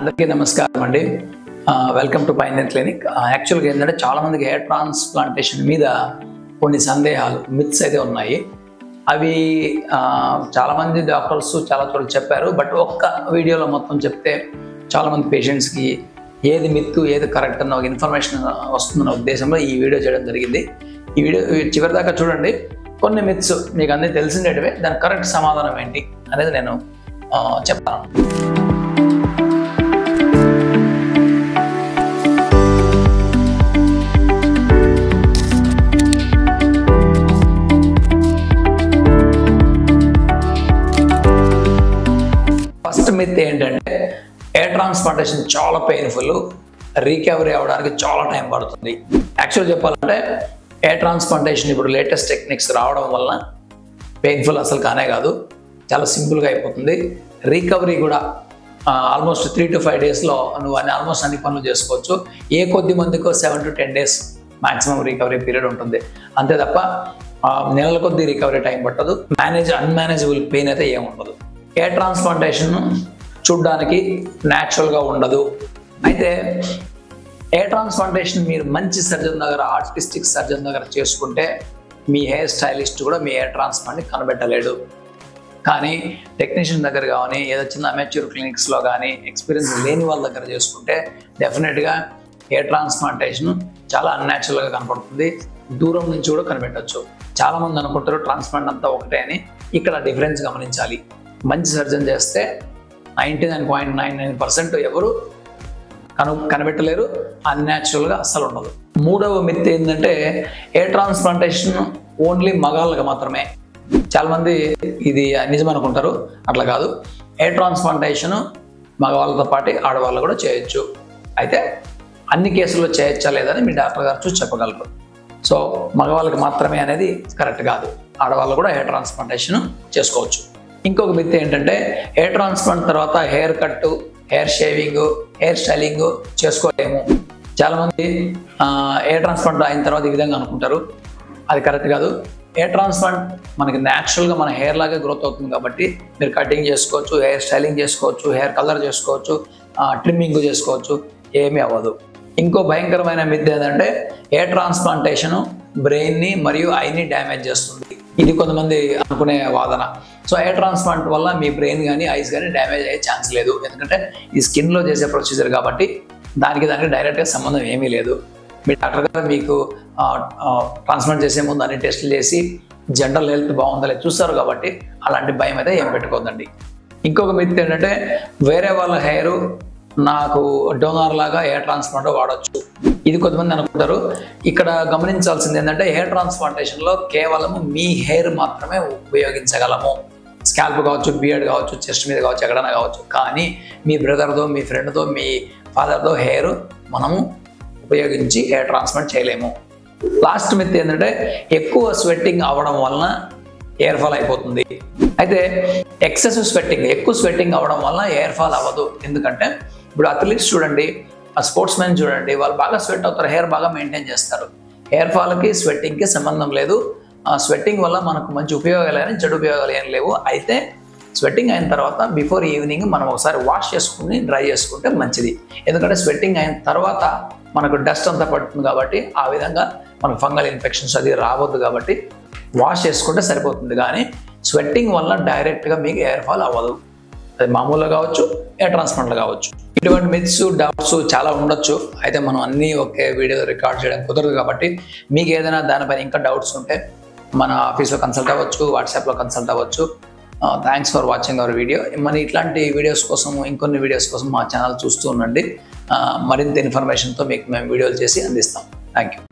అందరికీ నమస్కారం అండి. Welcome to పైనర్ clinic. యాక్చువల్గా ఏంటంటే చాలా మందికి హెయిర్ ట్రాన్స్ప్లాంటేషన్ మీద కొన్ని సందేహాలు, మిత్స్ అయితే ఉన్నాయి. అవి చాలామంది డాక్టర్స్ చాలా చోట్ల చెప్పారు. బట్ ఒక్క వీడియోలో మొత్తం చెప్తే చాలామంది పేషెంట్స్కి ఏది మిత్తు ఏది కరెక్ట్ అన్న ఒక ఇన్ఫర్మేషన్ వస్తుందన్న ఉద్దేశంలో ఈ వీడియో చేయడం జరిగింది. ఈ వీడియో చివరిదాకా చూడండి. కొన్ని మిత్స్ మీకు అన్నీ తెలిసిండేటివే, దాని కరెక్ట్ సమాధానం ఏంటి అనేది నేను చెప్తాను. ఫస్ట్ మిత్ ఏంటంటే హెయిర్ ట్రాన్స్ప్లాంటేషన్ చాలా పెయిన్ఫుల్, రికవరీ అవ్వడానికి చాలా టైం పడుతుంది. యాక్చువల్ చెప్పాలంటే హెయిర్ ట్రాన్స్ప్లాంటేషన్ ఇప్పుడు లేటెస్ట్ టెక్నిక్స్ రావడం వల్ల పెయిన్ఫుల్ అసలు కానే కాదు, చాలా సింపుల్గా అయిపోతుంది. రికవరీ కూడా ఆల్మోస్ట్ 3 to 5 డేస్లో నువ్వు ఆల్మోస్ట్ అన్ని పనులు చేసుకోవచ్చు. ఏ కొద్ది మందికో 7 to 10 days maximum recovery period ఉంటుంది. అంతే తప్ప నెలల కొద్ది రికవరీ టైం పట్టదు. అన్మేనేజబుల్ పెయిన్ అయితే ఏముండదు. హెయిర్ ట్రాన్స్ప్లాంటేషన్ చూడ్డానికి న్యాచురల్గా ఉండదు. అయితే హెయిర్ ట్రాన్స్ప్లాంటేషన్ మీరు మంచి సర్జన్ దగ్గర, ఆర్టిస్టిక్ సర్జన్ దగ్గర చేసుకుంటే మీ హెయిర్ స్టైలిస్ట్ కూడా మీ హెయిర్ ట్రాన్స్ప్లాంట్ని కనబెట్టలేడు. కానీ టెక్నీషియన్ దగ్గర కానీ ఏదో చిన్న అమెచ్యూర్ క్లినిక్స్లో కానీ ఎక్స్పీరియన్స్ లేని వాళ్ళ దగ్గర చేసుకుంటే డెఫినెట్గా హెయిర్ ట్రాన్స్ప్లాంటేషన్ చాలా అన్యాచురల్గా కనపడుతుంది. దూరం నుంచి కూడా కనిపెట్టవచ్చు. చాలామంది అనుకుంటారు ట్రాన్స్ప్లాంట్ అంతా ఒకటే అని. ఇక్కడ డిఫరెన్స్ గమనించాలి. మంచి సర్జన్ చేస్తే 99.99% ఎవరు కనిపెట్టలేరు, అన్యాచురల్గా అస్సలు ఉండదు. మూడవ మిత్ ఏంటంటే హెయిర్ ట్రాన్స్ప్లాంటేషన్ ఓన్లీ మగాళ్ళకి మాత్రమే. చాలామంది ఇది నిజం అనుకుంటారు, అట్లా కాదు. హెయిర్ ట్రాన్స్ప్లాంటేషన్ మగవాళ్ళతో పాటు ఆడవాళ్ళు కూడా చేయొచ్చు. అయితే అన్ని కేసుల్లో చేయొచ్చా లేదని మీ డాక్టర్ గారు చూసి చెప్పగలరు. సో మగవాళ్ళకి మాత్రమే అనేది కరెక్ట్ కాదు, ఆడవాళ్ళు కూడా హెయిర్ ట్రాన్స్ప్లాంటేషన్ చేసుకోవచ్చు. ఇంకొక మిత్ ఏంటంటే హెయిర్ ట్రాన్స్ప్లాంట్ తర్వాత hair cut, hair shaving, hair styling చేసుకోలేము. చాలామంది హెయిర్ ట్రాన్స్ప్లాంట్ అయిన తర్వాత ఈ విధంగా అనుకుంటారు, అది కరెక్ట్ కాదు. హెయిర్ ట్రాన్స్ప్లాంట్ మనకి న్యాచురల్గా మన హెయిర్ లాగే గ్రోత్ అవుతుంది కాబట్టి మీరు కటింగ్ చేసుకోవచ్చు, హెయిర్ స్టైలింగ్ చేసుకోవచ్చు, హెయిర్ కలర్ చేసుకోవచ్చు, ట్రిమ్మింగ్ చేసుకోవచ్చు, ఏమీ అవ్వదు. ఇంకో భయంకరమైన మిత్ ఏంటంటే హెయిర్ ట్రాన్స్ప్లాంటేషన్ బ్రెయిన్ని మరియు ఐని డ్యామేజ్ చేస్తుంది. ఇది కొంతమంది అనుకునే వాదన. సో హెయిర్ ట్రాన్స్ప్లాంట్ వల్ల మీ బ్రెయిన్ కానీ ఐస్ కానీ డ్యామేజ్ అయ్యే ఛాన్స్ లేదు. ఎందుకంటే ఈ స్కిన్లో చేసే ప్రొసీజర్ కాబట్టి దానికి డైరెక్ట్గా సంబంధం ఏమీ లేదు. మీ డాక్టర్ గారు మీకు ట్రాన్స్ప్లాంట్ చేసే ముందు అన్ని టెస్టులు చేసి జనరల్ హెల్త్ బాగుందా లేదు చూస్తారు కాబట్టి అలాంటి భయం అయితే ఏం పెట్టుకోదండి. ఇంకొక మిత్ ఏంటంటే వేరే వాళ్ళ హెయిర్ నాకు డోనార్ లాగా హెయిర్ ట్రాన్స్ప్లాంట్ వాడచ్చు. ఇది కొంతమంది అనుకుంటారు. ఇక్కడ గమనించాల్సింది ఏంటంటే హెయిర్ ట్రాన్స్ప్లాంటేషన్లో కేవలము మీ హెయిర్ మాత్రమే ఉపయోగించగలము. స్కాల్ప్ కావచ్చు, బియర్డ్ కావచ్చు, చెస్ట్ మీద కావచ్చు, ఎక్కడైనా కావచ్చు. కానీ మీ బ్రదర్తో, మీ ఫ్రెండ్తో, మీ ఫాదర్తో హెయిర్ మనము ఉపయోగించి హెయిర్ ట్రాన్స్ప్లాంట్ చేయలేము. లాస్ట్ మిత్ ఏంటంటే ఎక్కువ స్వెట్టింగ్ అవ్వడం వలన హెయిర్ ఫాల్ అయిపోతుంది. అయితే ఎక్సెసివ్ స్వెట్టింగ్, ఎక్కువ స్వెట్టింగ్ అవ్వడం వలన హెయిర్ ఫాల్ అవ్వదు. ఎందుకంటే ఇప్పుడు అథ్లీట్స్ చూడండి, స్పోర్ట్స్ మెన్ చూడండి, వాళ్ళు బాగా స్వెట్ అవుతారు, హెయిర్ బాగా మెయింటైన్ చేస్తారు. హెయిర్ ఫాల్కి స్వెట్టింగ్కి సంబంధం లేదు. స్వెట్టింగ్ వల్ల మనకు మంచి ఉపయోగాలు కానీ చెడు ఉపయోగాలు ఏం లేవు. అయితే స్వెట్టింగ్ అయిన తర్వాత బిఫోర్ ఈవినింగ్ మనం ఒకసారి వాష్ చేసుకుని డ్రై చేసుకుంటే మంచిది. ఎందుకంటే స్వెట్టింగ్ అయిన తర్వాత మనకు డస్ట్ అంతా పడుతుంది కాబట్టి ఆ విధంగా మనకు ఫంగల్ ఇన్ఫెక్షన్స్ అది రావద్దు కాబట్టి వాష్ చేసుకుంటే సరిపోతుంది. కానీ స్వెట్టింగ్ వల్ల డైరెక్ట్గా మీకు హెయిర్ ఫాల్ అవ్వదు. అది మామూలుగా కావచ్చు, హెయిర్ ట్రాన్స్ప్లాంట్లో కావచ్చు. ఇటువంటి మిత్స్, డౌట్స్ చాలా ఉండొచ్చు. అయితే మనం అన్నీ ఒకే వీడియో రికార్డ్ చేయడం కుదరదు కాబట్టి మీకు ఏదైనా దానిపైన ఇంకా డౌట్స్ ఉంటే మన ఆఫీస్లో కన్సల్ట్ అవ్వచ్చు, వాట్సాప్లో కన్సల్ట్ అవ్వచ్చు. Thanks for watching our video. మరి ఇట్లాంటి వీడియోస్ కోసం, ఇంకొన్ని వీడియోస్ కోసం మా ఛానల్ చూస్తూ ఉండండి. మరింత ఇన్ఫర్మేషన్తో మీకు మేము వీడియోలు చేసి అందిస్తాం. Thank you.